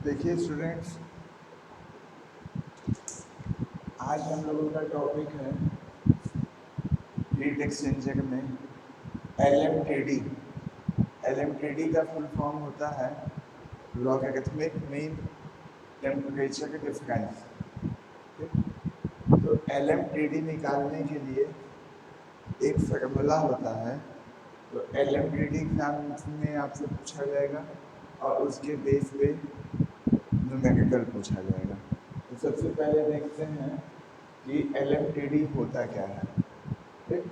देखिए स्टूडेंट्स, आज हम लोगों का टॉपिक है हीट एक्सचेंजर में LMTD। LMTD का फुल फॉर्म होता है लॉगरिथमिक मीन टेम्परेचर डिफरेंस। तो LMTD निकालने के लिए एक फार्मूला होता है। तो LMTD एग्जाम में आपसे पूछा जाएगा और उसके बेस पे न्यूमेरिकल पूछा जाएगा। तो सबसे पहले देखते हैं कि LMTD होता क्या है। ठीक,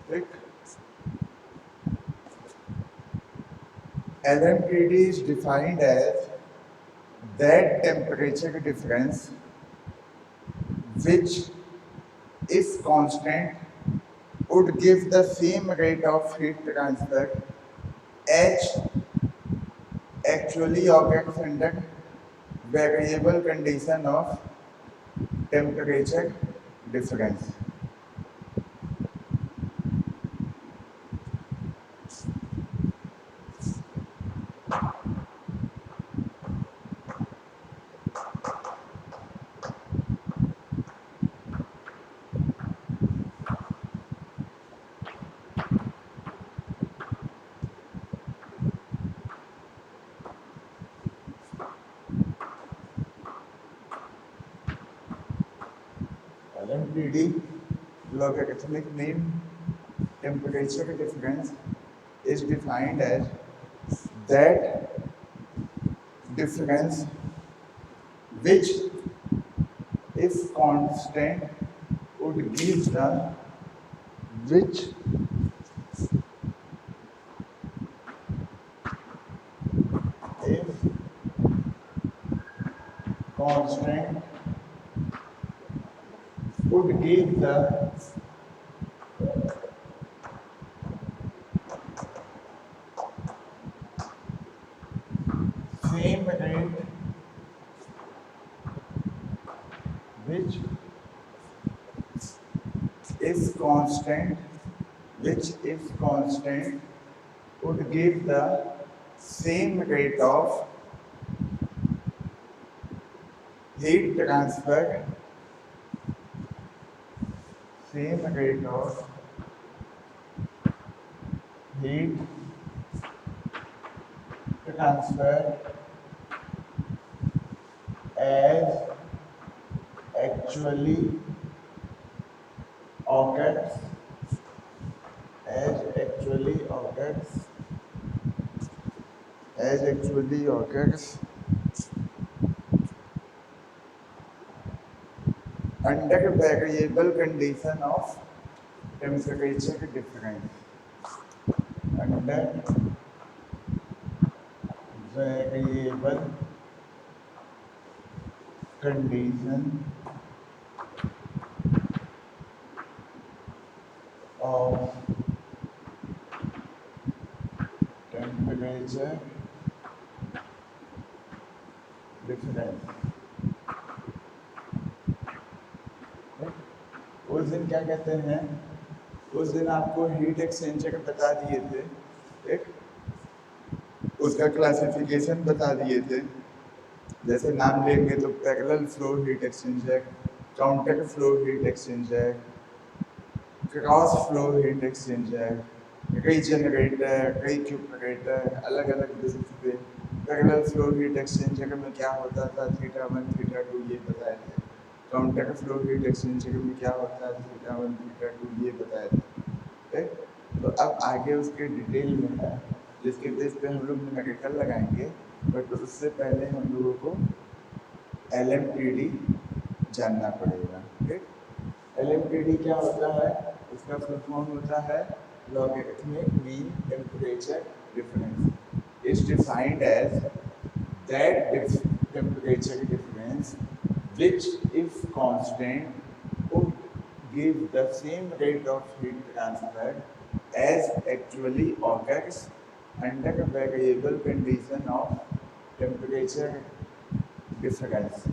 ठीक। LMTD is defined as that temperature difference which, if constant, would give the same rate of heat transfer H actually occurs under variable condition of temperature difference। LMTD, logarithmic mean temperature difference, is defined as that difference which, if constant, would give the which if constant would give the same rate which, if constant, would give the same rate of heat transfer, same rate of heat transfer as actually occurs, as actually occurs under variable condition of temperature difference, under variable condition of temperature difference। उस दिन क्या कहते हैं, उस दिन आपको heat exchanger बता दिए थे, एक उसका क्लासिफिकेशन बता दिए थे। जैसे नाम लेंगे तो parallel flow heat exchanger, counter flow heat exchanger, cross flow heat exchanger, regenerator, recuperator, अलग अलग बेसिस पे पैरेलल फ्लो हीट एक्सचेंजर में क्या होता था, θ1 θ2 ये बताए थे। काउंटर फ्लो हीट एक्सचेंजर में क्या होता है, θ1 θ2 ये बताए थे। तो अब आगे उसके डिटेल में है, जिसके बेस पे हम लोग न्यूमेरिकल लगाएंगे, बट उससे पहले हम लोगों को LMTD जानना पड़ेगा। ठीक, LMTD क्या होता है? उसका फुल फॉर्म होता है logarithmic mean temperature difference. Is defined as that temperature difference which if constant would give the same rate of heat transfer as actually occurs under variable condition of temperature difference.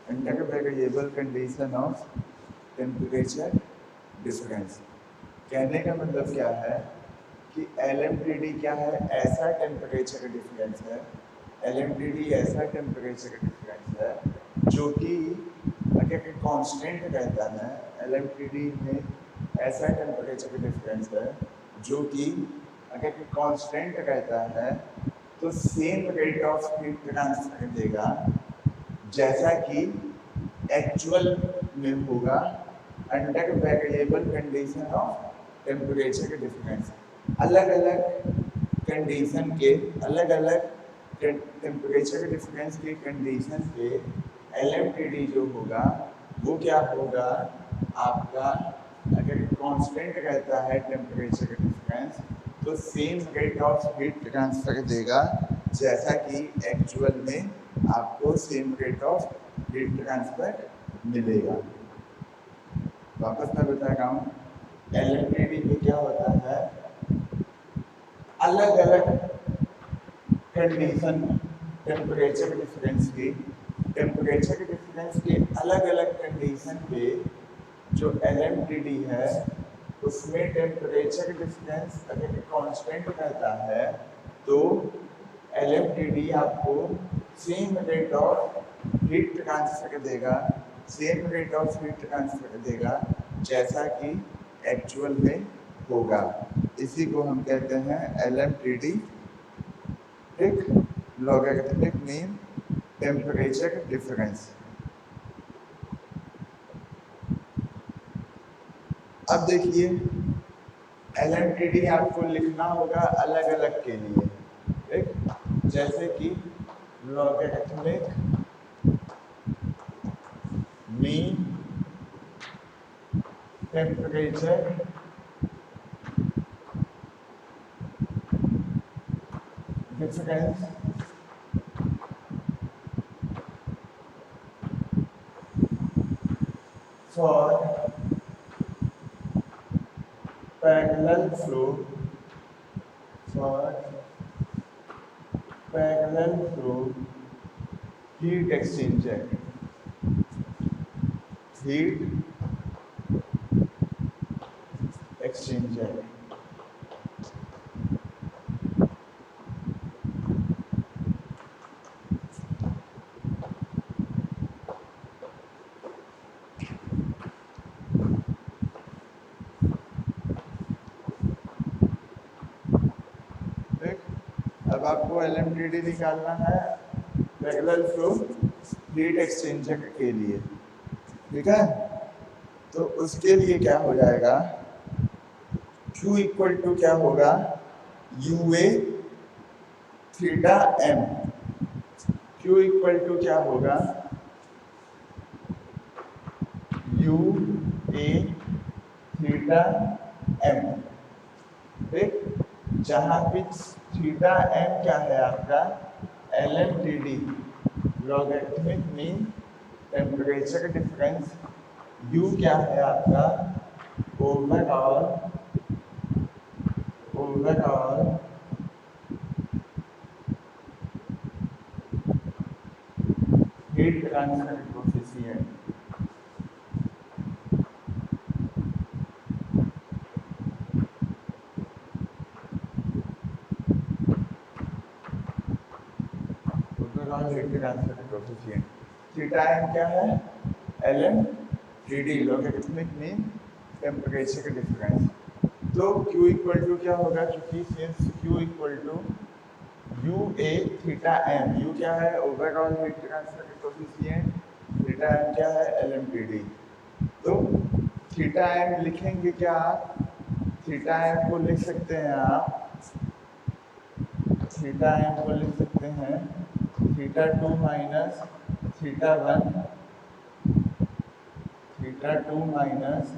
Under variable condition of temperature difference कहने का मतलब क्या है कि LMTD क्या है? ऐसा temperature difference है। LMTD ऐसा टेम्परेचर डिफरेंस है जो कि अगर कांस्टेंट रहता है, LMTD में ऐसा टेम्परेचर डिफरेंस है जो कि अगर कांस्टेंट रहता है तो same rate of heat transfer देगा जैसा कि एक्चुअल में होगा under variable condition of temperature difference. अलग अलग कंडीशन के, अलग अलग टेम्परेचर डिफरेंस के कंडीशन पे LMTD जो होगा वो क्या होगा आपका? अगर कांस्टेंट रहता है टेम्परेचर डिफरेंस तो same rate of heat transfer देगा जैसा कि एक्चुअल में आपको same rate of heat transfer मिलेगा। वापस मैं बता रहा हूँ, LMTD में क्या होता है? अलग अलग कंडीशन टेम्परेचर डिफरेंस की, टेम्परेचर डिफरेंस के अलग अलग कंडीशन पे जो LMTD है उसमें टेम्परेचर डिफरेंस अगर कांस्टेंट रहता है तो LMTD आपको same rate of heat transfer देगा, same rate of heat transfer देगा जैसा कि एक्चुअल में होगा। इसी को हम कहते हैं LMTD, ठीक, लॉगरिथमिक मीन टेम्परेचर डिफरेंस। अब देखिए LMTD आपको लिखना होगा अलग अलग के लिए, ठीक, जैसे कि logarithmic mean temperature difference for parallel flow, for parallel flow heat exchanger, heat exchanger। अब आपको LMTD निकालना है पैरेलल फ्लो हीट एक्सचेंजर के लिए, ठीक है? तो उसके लिए क्या हो जाएगा? Q इक्वल टू क्या होगा? UA theta M। Q equal to क्या होगा? UA थीटा M, ठीक, जहाँ पे थीटा M क्या है आपका? LMTD, logarithmic mean temperature difference. U क्या है आपका? Overall heat transfer coefficient. Heat transfer coefficient theta M क्या है? LMTD, logarithmic mean temperature difference. तो Q इक्वल टू क्या होगा? क्योंकि since Q equal to UA theta M, U क्या है? Overall heat transfer coefficient, theta M क्या है? LMTD। तो थीटा M लिखेंगे क्या आप? थीटा M को लिख सकते हैं आप थीटा एम को लिख सकते हैं theta 2 minus theta 1, theta 2 minus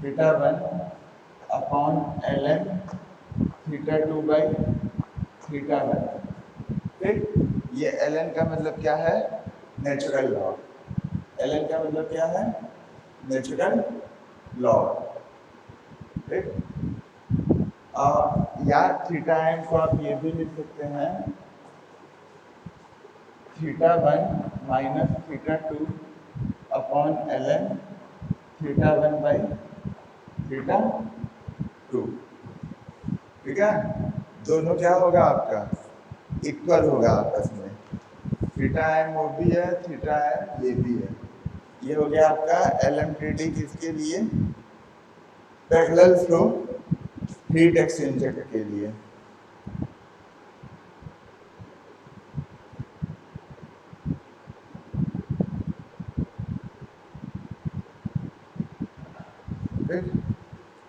theta 1 upon L N theta 2 by theta 1। ठीक, ये एल एन का मतलब क्या है? Natural log. एल एन का मतलब क्या है? Natural log. ठीक, या थीटा एम को आप ये भी लिख सकते हैं theta 1 minus theta 2 upon L N theta 1 by theta 2। ठीक है, दोनों क्या होगा आपका? इक्वल होगा आपस में। थीटा एम वो भी है, थीटा एम ये भी है। ये हो गया आपका एल एम टी डी किसके लिए? पैरेलल फ्लो हीट एक्सचेंजर के लिए।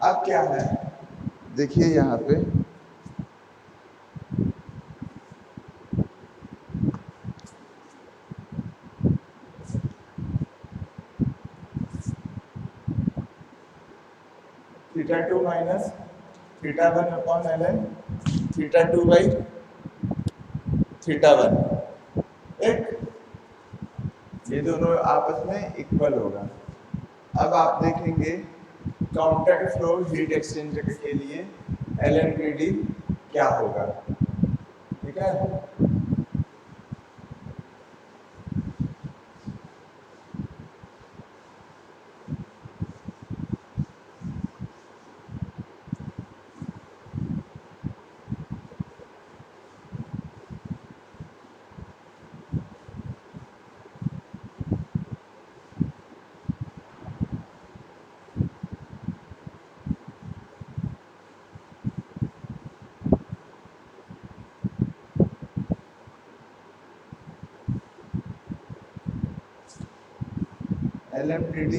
अब क्या है, देखिए यहाँ पे theta 2 minus theta 1 upon L N theta 2 by theta 1। एक ये दोनों आपस में इक्वल होगा। अब आप देखेंगे कॉन्टैक्ट फ्लो हीट एक्सचेंजर के लिए एल एन टी डी क्या होगा। ठीक है, LMTD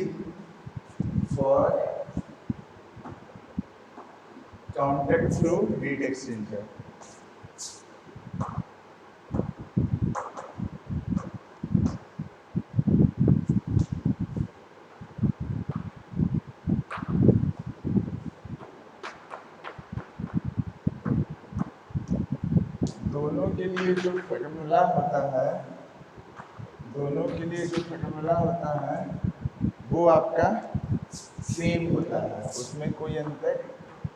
for contact flow heat exchanger। दोनों के लिए जो फॉर्मूला होता है, दोनों के लिए जो फॉर्मूला होता है वो आपका सेम होता है, उसमें कोई अंतर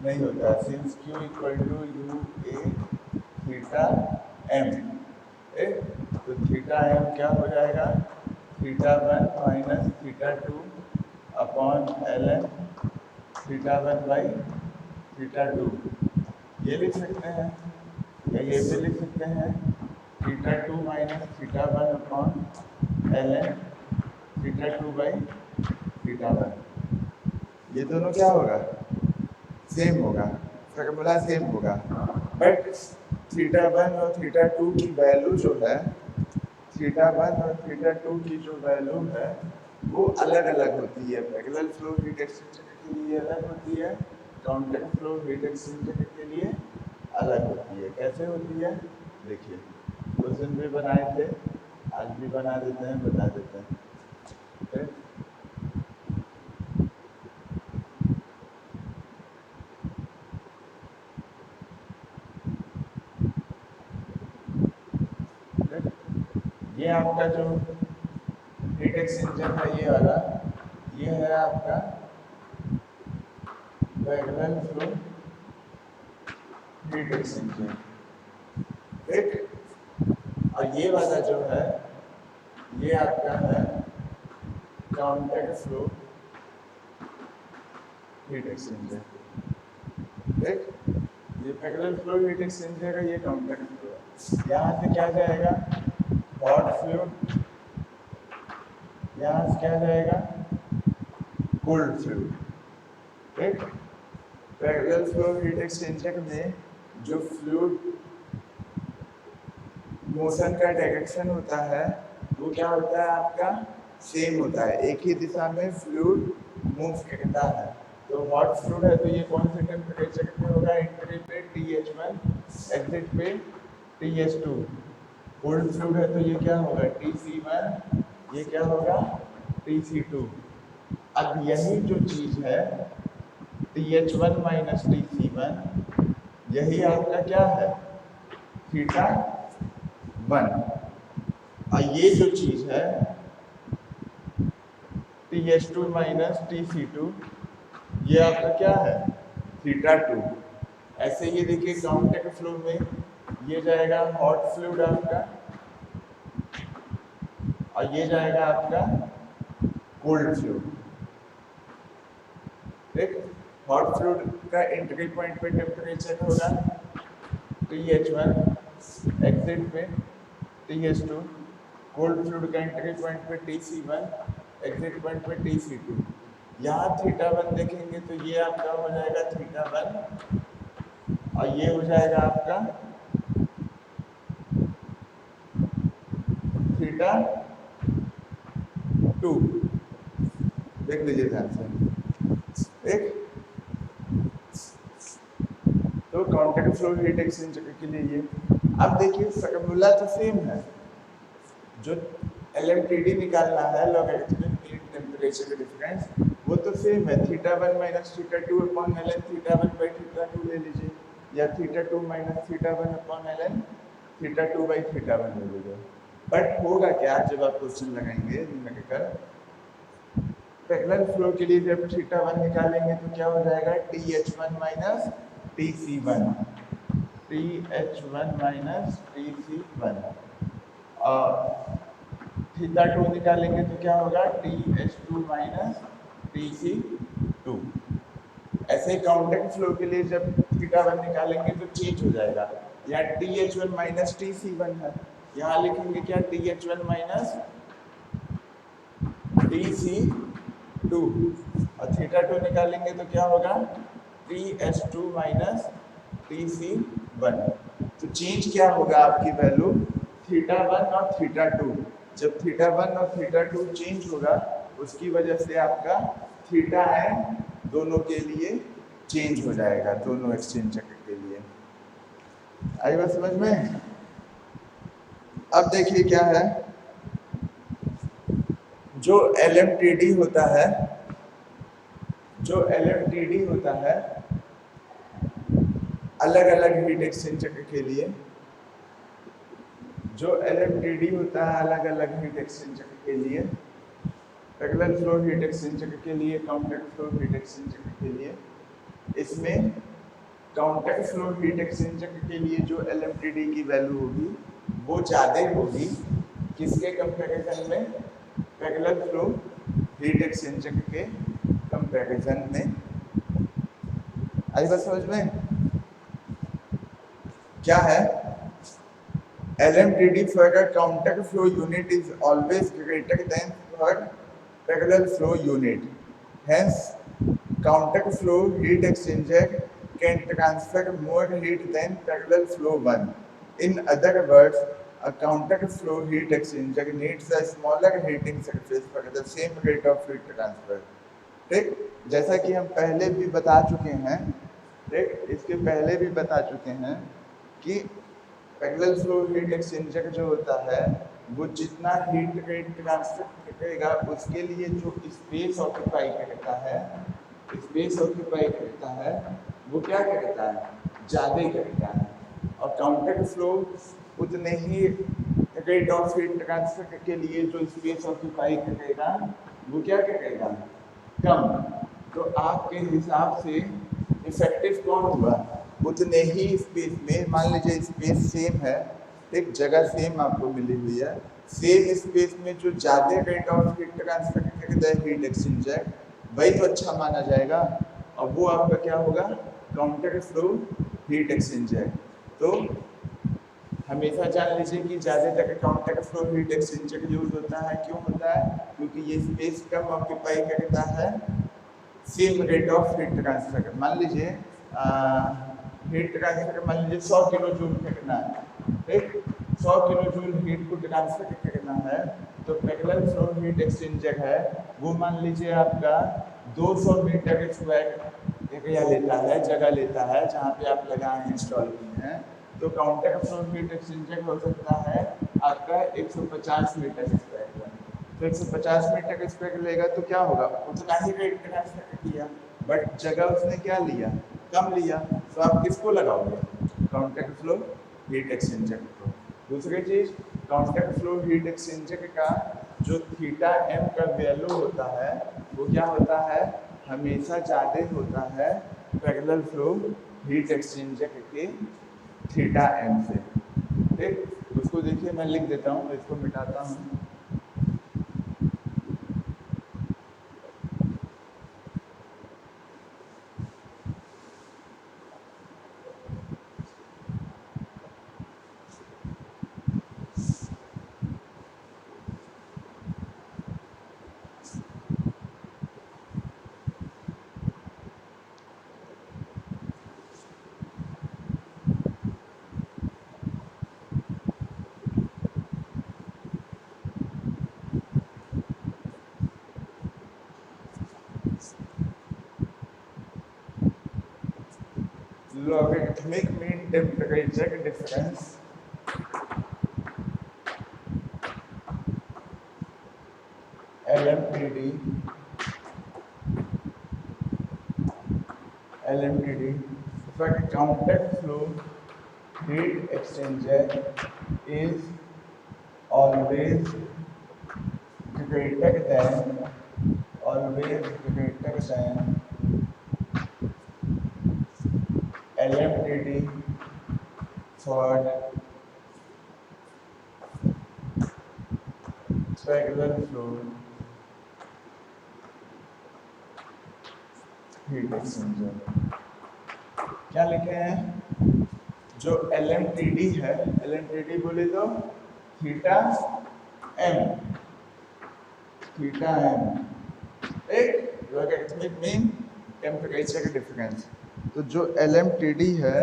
नहीं होता। Since Q equal to U A theta M, तो थीटा एम क्या हो जाएगा? Theta 1 minus theta 2 upon L N theta 1 by theta 2। ये लिख सकते हैं या ये भी लिख सकते हैं theta 2 minus theta 1 upon L N theta 2 by theta 1। ये दोनों क्या होगा? सेम होगा, फॉर्मूला सेम होगा, बट थीटा 1 और थीटा 2 की वैल्यू जो है, थीटा 1 और थीटा 2 की जो वैल्यू है वो अलग अलग होती है। पैरेलल फ्लो हीट एक्सचेंजर के लिए अलग होती है, कॉन्टैक्ट फ्लो हीट एक्सचेंजर के लिए अलग होती है। कैसे होती है देखिए, उस दिन भी बनाए थे, आज भी बना देते हैं, बता देते हैं। ठीक? ये आपका जो हीट एक्सचेंजर है ये वाला, ये है आपका पैरेलल फ्लो हीट एक्सचेंजर। ठीक, और ये वाला जो है ये आपका है कॉन्टैक्ट फ्लो हीट एक्सचेंजर। ठीक, ये पैरेलल फ्लो हीट एक्सचेंजर का ये कॉन्टैक्ट फ्लो है। यहाँ से क्या जाएगा? हॉट फ्लूइड, यहाँ से क्या जाएगा? Cold fluid. ठीक, पैरेलल फ्लो हीट एक्सचेंजर में जो फ्लूइड मोशन का डायरेक्शन होता है वो क्या होता है आपका? सेम होता है, एक ही दिशा में फ्लूइड मूव करता है। तो हॉट फ्लूइड है तो ये कौन से टेम्परेचर पे होगा? एंट्री पे TH1, एग्जिट पे TH2। कोल्ड फ्लूइड है तो ये क्या होगा? TC1, ये क्या होगा? TC2। अब यही जो चीज है TH1 माइनस TC1, यही आपका क्या है? थीटा 1। और ये जो चीज है TH2 माइनस TC2, ये आपका क्या है? थीटा 2। ऐसे ये देखिए काउंटेक्ट फ्लो में ये जाएगा हॉट फ्लूइड आपका और ये जाएगा आपका कोल्ड फ्लूइड। ठीक, हॉट फ्लूइड का एंट्री पॉइंट पे टेम्परेचर होगा TH1, एग्जिट पे TH2। कोल्ड फ्लूइड का एंट्री पॉइंट पे TC1, एग्जिट पॉइंट पे TC2। यहाँ थीटा 1 देखेंगे तो ये आपका हो जाएगा थीटा 1 और ये हो जाएगा आपका थीटा 2। देख लीजिए ध्यान से। एक तो काउंटेक्ट फ्लो हीट एक्सचेंजर के लिए ये। अब देखिए फॉर्मूला तो सेम है, जो LMTD निकालना है लॉगरिथमिक मीन टेम्परेचर डिफरेंस, वो तो सेम है। Theta 1 minus theta 2 upon ln theta 1 by theta 2 ले लीजिए, या theta 2 minus theta 1 upon ln theta 2 by theta 1 ले लीजिए। बट होगा क्या जब आप क्वेश्चन लगाएंगे न्यूमेरिकल पैरेलल फ्लो के लिए, जब थीटा 1 निकालेंगे तो क्या हो जाएगा? TH1 minus TC1, TH1 minus TC1। और थीटा 2 निकालेंगे तो क्या होगा? TH2 minus TC2। ऐसे ही काउंटेक्ट फ्लो के लिए जब थीटा 1 निकालेंगे तो चेंज हो जाएगा। यहाँ TH1 माइनस TC1 है, यहाँ लिखेंगे क्या? TH1 minus TC2। और थीटा 2 निकालेंगे तो क्या होगा? TH2 minus TC1। तो चेंज क्या होगा आपकी वैल्यू? थीटा 1 और थीटा 2। जब थीटा 1 और थीटा 2 चेंज होगा उसकी वजह से आपका थीटा एन दोनों के लिए चेंज हो जाएगा, दोनों एक्सचेंज चक्र के लिए। आई बात समझ में? अब देखिए क्या है, जो LMTD होता है, जो LMTD होता है अलग अलग हीट एक्सचेंज चक्र के लिए, जो LMTD होता है अलग अलग हीट एक्सचेंज चक्र के लिए, पैरेलल फ्लो हीट एक्सचेंज चक्र के लिए, काउंटेक्ट फ्लो हीट एक्सचेंज चक्र के लिए, इसमें काउंटेक्ट फ्लो हीट एक्सचेंज चक्र के लिए जो LMTD की वैल्यू होगी वो ज़्यादा होगी किसके कंपैरिजन में? पैरेलल फ्लो हीट एक्सचेंज चक्र के कंपैरिजन में। आई बात समझ में? क्या है? LMTD for a contact flow unit is always greater than for parallel flow unit. Hence, contact flow heat exchanger can transfer more heat than parallel flow one. In other words, a contact flow heat exchanger needs a smaller heating surface for the same rate of heat transfer. ठीक, जैसा कि हम पहले भी बता चुके हैं, ठीक, इसके पहले भी बता चुके हैं कि पैरेलल फ्लो हीट एक्सचेंजर जो होता है वो जितना हीट रेट ट्रांसफर करेगा उसके लिए जो स्पेस ऑक्यूपाई करता है, स्पेस ऑक्यूपाई करता है वो क्या करता है? ज़्यादा करता है। और काउंटर फ्लो उतने ही रेट ऑफ हीट ट्रांसफर के लिए जो स्पेस ऑक्यूपाई करेगा वो क्या करेगा? कम। तो आपके हिसाब से इफेक्टिव कौन हुआ? उतने ही स्पेस में, मान लीजिए स्पेस सेम है, एक जगह सेम आपको मिली हुई है, सेम स्पेस में जो ज़्यादा रेट ऑफ हीट ट्रांसफर करता है हीट एक्सचेंजर, वही तो अच्छा माना जाएगा। और वो आपका क्या होगा? Counter flow heat exchanger. तो हमेशा जान लीजिए कि ज़्यादातर counter flow heat exchanger use होता है। क्यों होता है? क्योंकि ये स्पेस कम ऑक्यूपाई करता है, same rate of heat transfer. मान लीजिए हीट ट्रांसफर मान लीजिए 100 किलो जूल करना है, ठीक, 100 किलो जूल हीट को ट्रांसफर करना है, तो पैरेलल फ्लो हीट एक्सचेंजर है वो मान लीजिए आपका 200 मीटर स्क्वायर एरिया लेता है, जगह लेता है जहाँ पे आप लगाए हैं, इंस्टॉल किए हैं। तो काउंटर फ्लो हीट एक्सचेंजर हो सकता है आपका 150 मीटर स्क्वायर का। तो 150 मीटर स्क्वायर लेगा तो क्या होगा, उतना ही रेट ट्रांसफर किया, बट जगह उसने क्या लिया, कम लिया। तो आप किसको लगाओगे, काउंटर फ्लो हीट एक्सचेंजर को। दूसरी चीज, काउंटर फ्लो हीट एक्सचेंजर का जो थीटा एम का वैल्यू होता है वो क्या होता है, हमेशा ज़्यादा होता है पैरेलल फ्लो हीट एक्सचेंजर के थीटा एम से। ठीक, उसको देखिए मैं लिख देता हूँ, इसको मिटाता हूँ। Logarithmic mean temperature difference LMTD for counter flow heat exchanger is always greater than LMTD for regular flow heat exchanger. क्या लिखे हैं, जो LMTD है, LMTD बोले तो थीटा एम, एक लॉगरिथमिक मीन टेम्परेचर डिफरेंस। तो जो LMTD है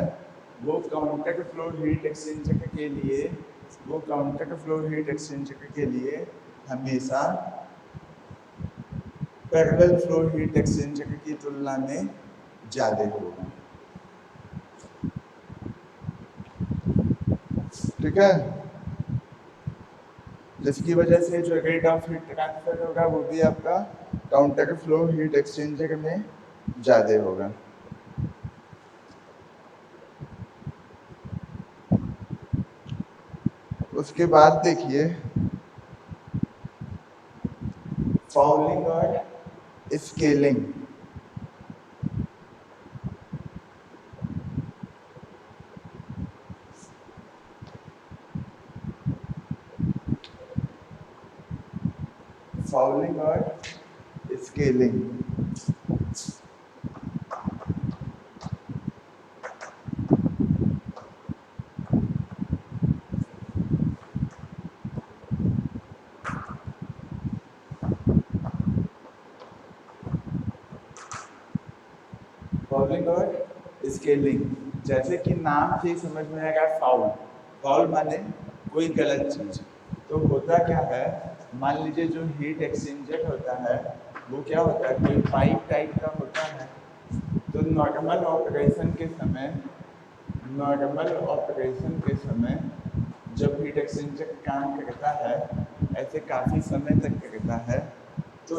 वो काउंटर फ्लो हीट एक्सचेंजर के लिए, हमेशा पैरेलल फ्लो हीट एक्सचेंजर की तुलना में ज़्यादा होगा। ठीक है, जिसकी वजह से जो रेट ऑफ हीट ट्रांसफर होगा वो भी आपका काउंटर फ्लो हीट एक्सचेंजर में ज़्यादा होगा। उसके बाद देखिए फाउलिंग और स्केलिंग। फाउलिंग और स्केलिंग, फाउलिंग और स्केलिंग, जैसे कि नाम से ही समझ में आएगा फाउल, फाउल माने कोई गलत चीज। तो होता क्या है, मान लीजिए जो हीट एक्सचेंजर होता है वो क्या होता है, कोई पाइप टाइप का होता है। तो नॉर्मल ऑपरेशन के समय जब हीट एक्सचेंजर काम करता है, ऐसे काफ़ी समय तक करता है, तो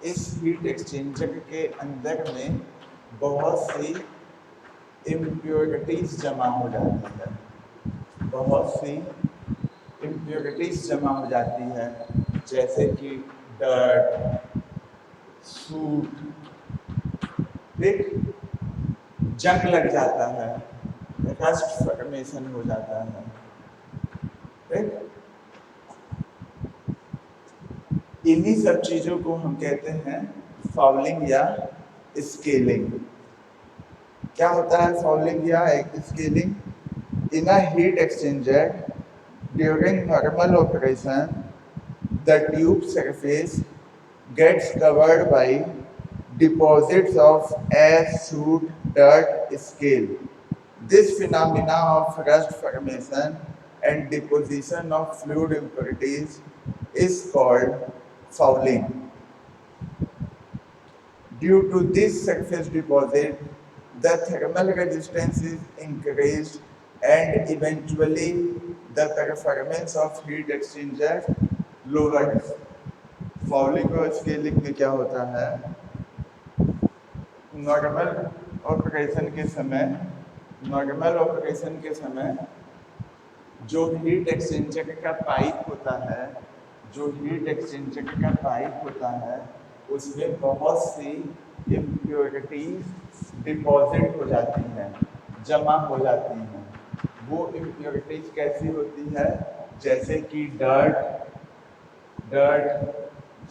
इस हीट एक्सचेंजर के अंदर में बहुत सी इम्प्योरिटीज जमा हो जाती है, जैसे कि डर्ट, सूट, एक जंग लग जाता है, रस्ट फॉर्मेशन हो जाता है। ठीक, इन्हीं सब चीज़ों को हम कहते हैं फाउलिंग या स्केलिंग। क्या होता है फाउलिंग या scaling? In a heat exchanger during normal operation the tube surface gets covered by deposits of ash, soot, dirt, scale. This phenomena of rust formation and deposition of fluid impurities is called fouling. Due to this surface deposit, the thermal resistance is increased and eventually the performance of heat exchanger lowers. Fouling और scaling में क्या होता है, normal operation के समय जो heat exchanger का pipe होता है, उसमें बहुत सी इम्प्योरिटीज डिपॉजिट हो जाती हैं, जमा हो जाती हैं। वो इम्प्योरिटीज कैसी होती है, जैसे कि डर्ट,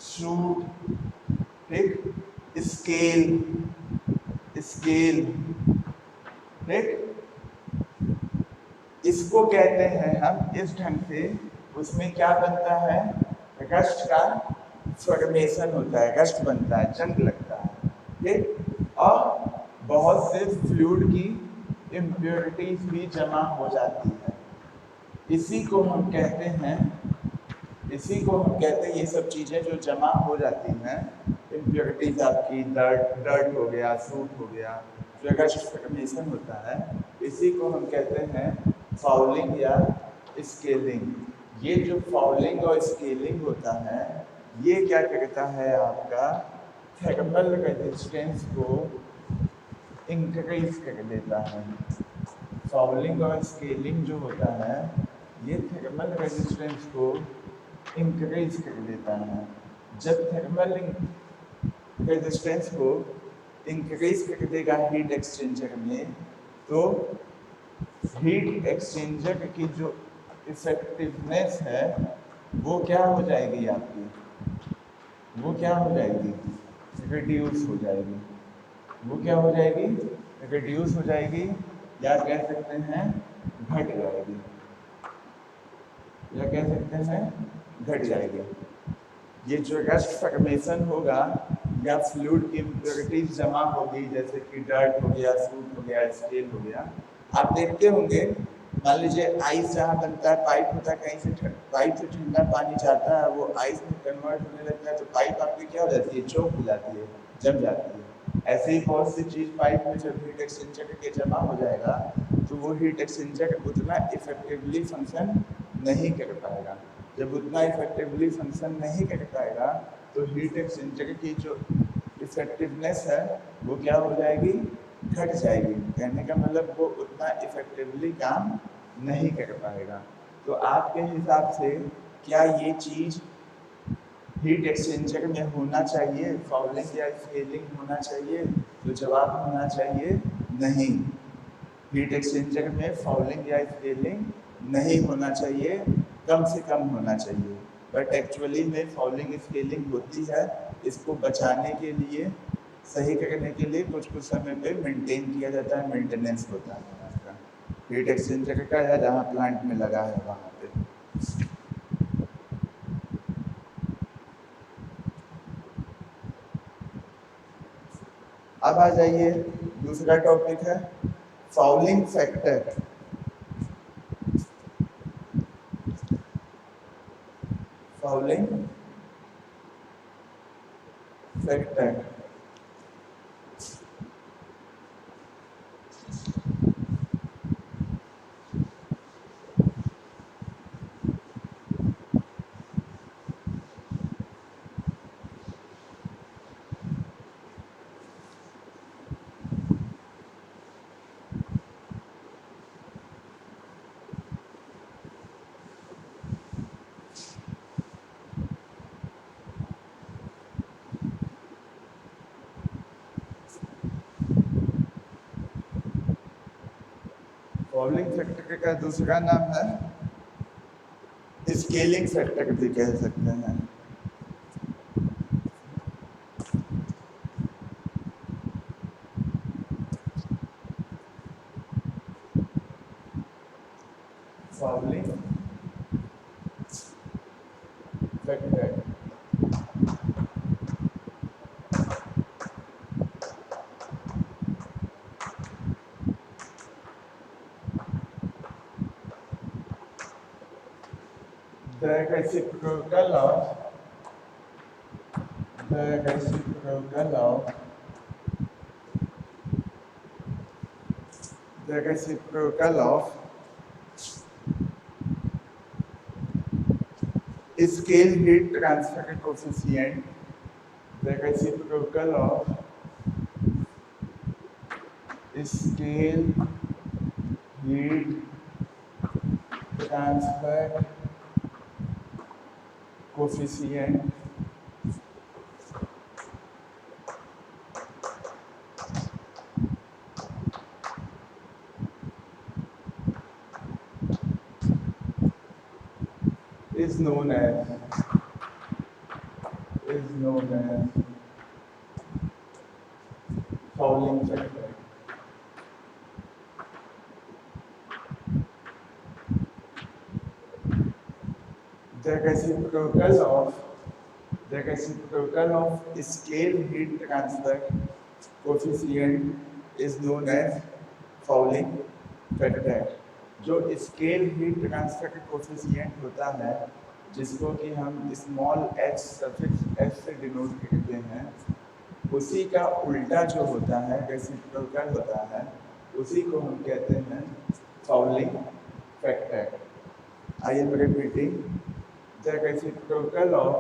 सूट, ठीक, स्केल, ठीक, इसको कहते हैं हम इस ढंग से। उसमें क्या बनता है, रस्ट का फॉर्मेशन होता है, रस्ट बनता है, जंग लगता है, ठीक, और बहुत से फ्लूइड की इम्प्योरिटीज भी जमा हो जाती है। इसी को हम कहते हैं ये सब चीज़ें जो जमा हो जाती हैं, इम्प्योरिटीज आपकी डर्ट हो गया, सूट हो गया, जो रस्ट फॉर्मेशन होता है, इसी को हम कहते हैं फाउलिंग या स्केलिंग। ये जो फाउलिंग और स्केलिंग होता है, ये क्या करता है, आपका थर्मल रेजिस्टेंस को इंक्रीज कर देता है। फाउलिंग और स्केलिंग जो होता है, ये थर्मल रेजिस्टेंस को इंक्रीज कर देता है। जब थर्मल रेजिस्टेंस को इंक्रीज कर देगा हीट एक्सचेंजर में, तो हीट एक्सचेंजर की जो इफेक्टिवनेस है वो क्या हो जाएगी आपकी, रिड्यूस हो जाएगी। रिड्यूस हो जाएगी, या कह सकते हैं घट जाएगी। ये जो रस्ट फॉर्मेशन होगा या फ्लूइड की इम्प्योरिटीज जमा होगी, जैसे कि डर्ट हो गया, सूट हो गया, स्केल हो गया। आप देखते होंगे, मान लीजिए आइस जहाँ बनता है, पाइप होता है, कहीं से पाइप से ठंडा पानी जाता है, वो आइस में कन्वर्ट होने लगता है, तो पाइप आपकी क्या हो जाती है, चोक हो जाती है, जम जाती है। ऐसे ही बहुत सी चीज़ पाइप में जब हीट एक्सचेंजर के जमा हो जाएगा, तो वो हीट एक्सचेंजर उतना इफेक्टिवली फंक्शन नहीं कर पाएगा। जब उतना इफेक्टिवली फंक्शन नहीं कर पाएगा, तो हीट एक्सचेंजर की जो इफेक्टिवनेस है वो क्या हो जाएगी, घट जाएगी। कहने का मतलब वो उतना इफेक्टिवली काम नहीं कर पाएगा। तो आपके हिसाब से क्या ये चीज़ हीट एक्सचेंजर में होना चाहिए, फाउलिंग या स्केलिंग होना चाहिए? तो जवाब होना चाहिए नहीं। हीट एक्सचेंजर में फाउलिंग या स्केलिंग नहीं होना चाहिए, कम से कम होना चाहिए। बट एक्चुअली में फाउलिंग स्केलिंग होती है। इसको बचाने के लिए, सही करने के लिए कुछ समय पे मेंटेन किया जाता है, मेंटेनेंस होता है आपका हीट एक्सचेंजर का, या जहाँ प्लांट में लगा है वहाँ पे। अब आ जाइए, दूसरा टॉपिक है fouling factor. Fouling factor fouling factor का दूसरा नाम है स्केलिंग फैक्टर भी कह सकते हैं। Fouling factor the reciprocal of the reciprocal of scale heat transfer coefficient, the reciprocal of scale heat transfer coefficient is known as Fouling factor. The reciprocal of scale heat transfer coefficient is known as Fouling factor. जो scale heat transfer coefficient होता है, जिसको कि हम small h suffix s से denote करते हैं, उसी का उल्टा जो होता है, रेसिप्रोकल होता है, उसी को हम कहते हैं fouling factor. I am repeating, the reciprocal of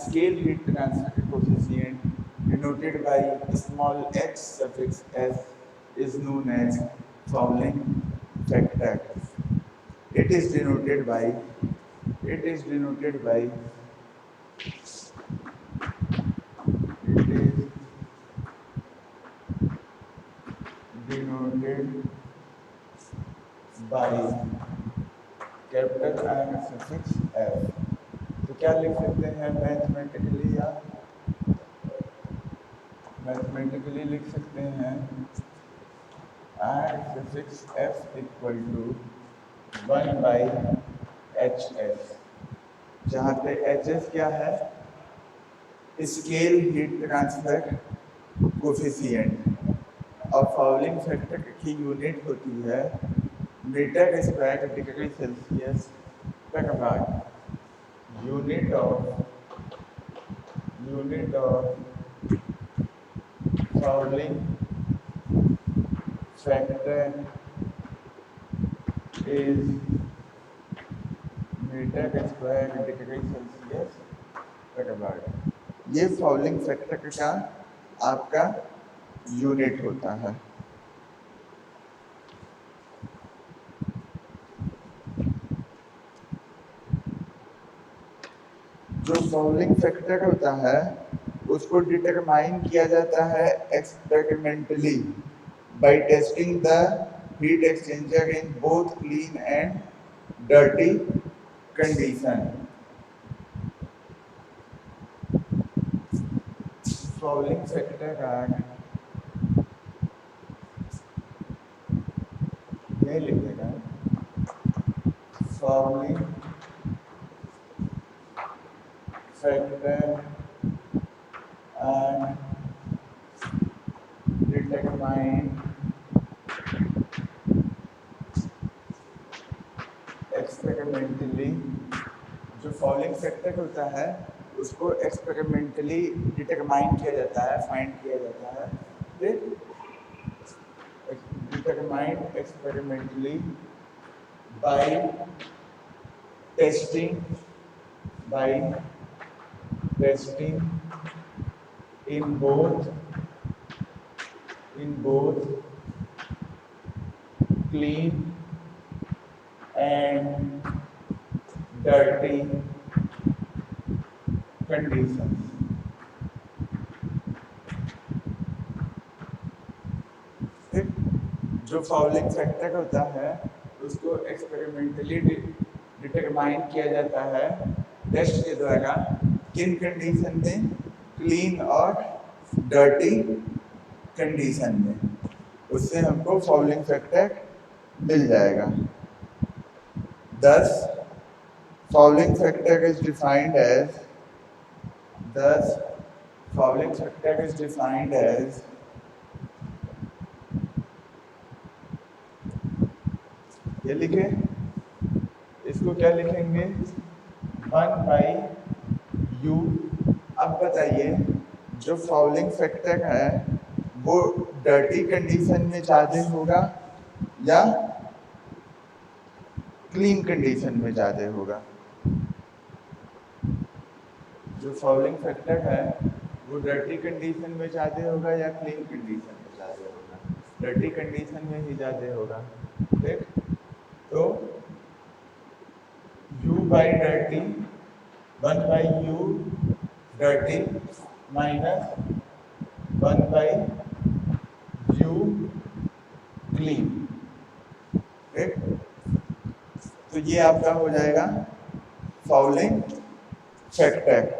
scale heat transfer coefficient denoted by small h suffix s is known as Fouling factor. It is denoted by capital I suffix f। तो क्या लिख सकते हैं mathematically लिख सकते हैं I suffix f equal to 1 by hs, जहाँ पे hs क्या है, स्केल हीट ट्रांसफर कोफिशिएंट। और फाउलिंग फैक्टर की यूनिट होती है metre square degree Celsius per bar. Unit of fouling factor is metre square degree Celsius per bar. ये fouling factor का आपका यूनिट होता है। जो फाउलिंग फैक्टर होता है उसको डिटरमाइन किया जाता है experimentally by testing the heat exchanger in both clean and dirty condition. Fouling factor का ये लिखेगा fouling factor and determine experimentally। जो फाउलिंग फैक्टर होता है उसको एक्सपेरिमेंटली डिटरमाइन किया जाता है, फाइंड किया जाता है। फिर determined experimentally by testing in both clean and dirty conditions। जो फाउलिंग फैक्टर होता है उसको एक्सपेरिमेंटली डिटरमाइन किया जाता है टेस्ट के द्वारा, किन कंडीशन में, क्लीन और डर्टी कंडीशन में, उससे हमको फाउलिंग फैक्टर मिल जाएगा। Thus, fouling factor is defined as ये लिखे, इसको क्या लिखेंगे 1 by u। अब बताइए जो फाउलिंग फैक्टर है वो डर्टी कंडीशन में ज़्यादा होगा या क्लीन कंडीशन में ज़्यादा होगा? जो फाउलिंग फैक्टर है वो डर्टी कंडीशन में ज़्यादा होगा या क्लीन कंडीशन में ज़्यादा होगा? डर्टी कंडीशन में ही ज़्यादा होगा। ठीक, तो U by dirty 1 by U dirty minus 1 by U clean. ठीक, तो ये आपका हो जाएगा फाउलिंग फैक्टर।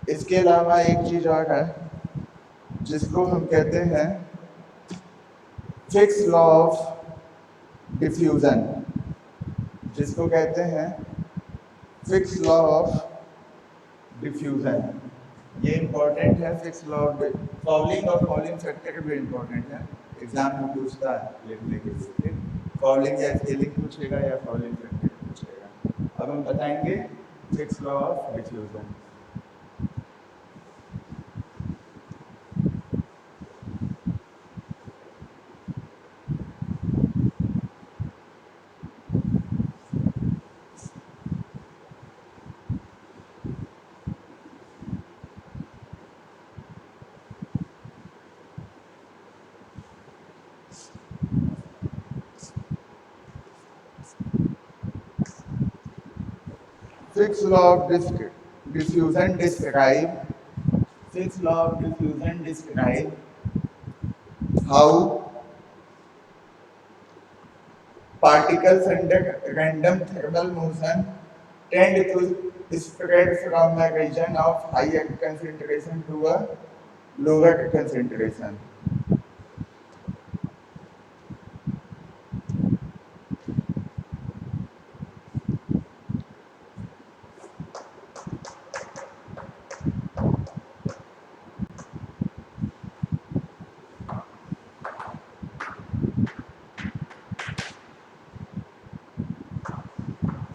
इसके अलावा एक चीज और है जिसको हम कहते हैं फिक्स लॉ ऑफ डिफ्यूजन, जिसको कहते हैं फिक्स लॉ ऑफ डिफ्यूजन। ये इंपॉर्टेंट है, फिक्स लॉ ऑफ फाउलिंग और फाउलिंग फैक्टर भी इंपॉर्टेंट है, एग्जाम में पूछता है लिखने के लिए। फाउलिंग या स्केलिंग पूछेगा या फाउलिंग फैक्टर पूछेगा। अब हम बताएंगे fix law of diffusion. Fixed law of diffusion describe how particles under random thermal motion tend to spread from a region of higher concentration to a lower concentration.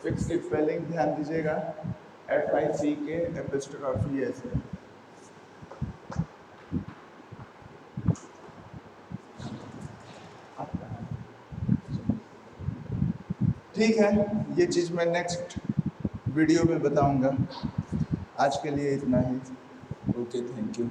Fix की spelling ध्यान दीजिएगा, FICK apostrophe S है। ठीक है, ये चीज़ मैं next video में बताऊंगा। आज के लिए इतना ही। Okay, thank you.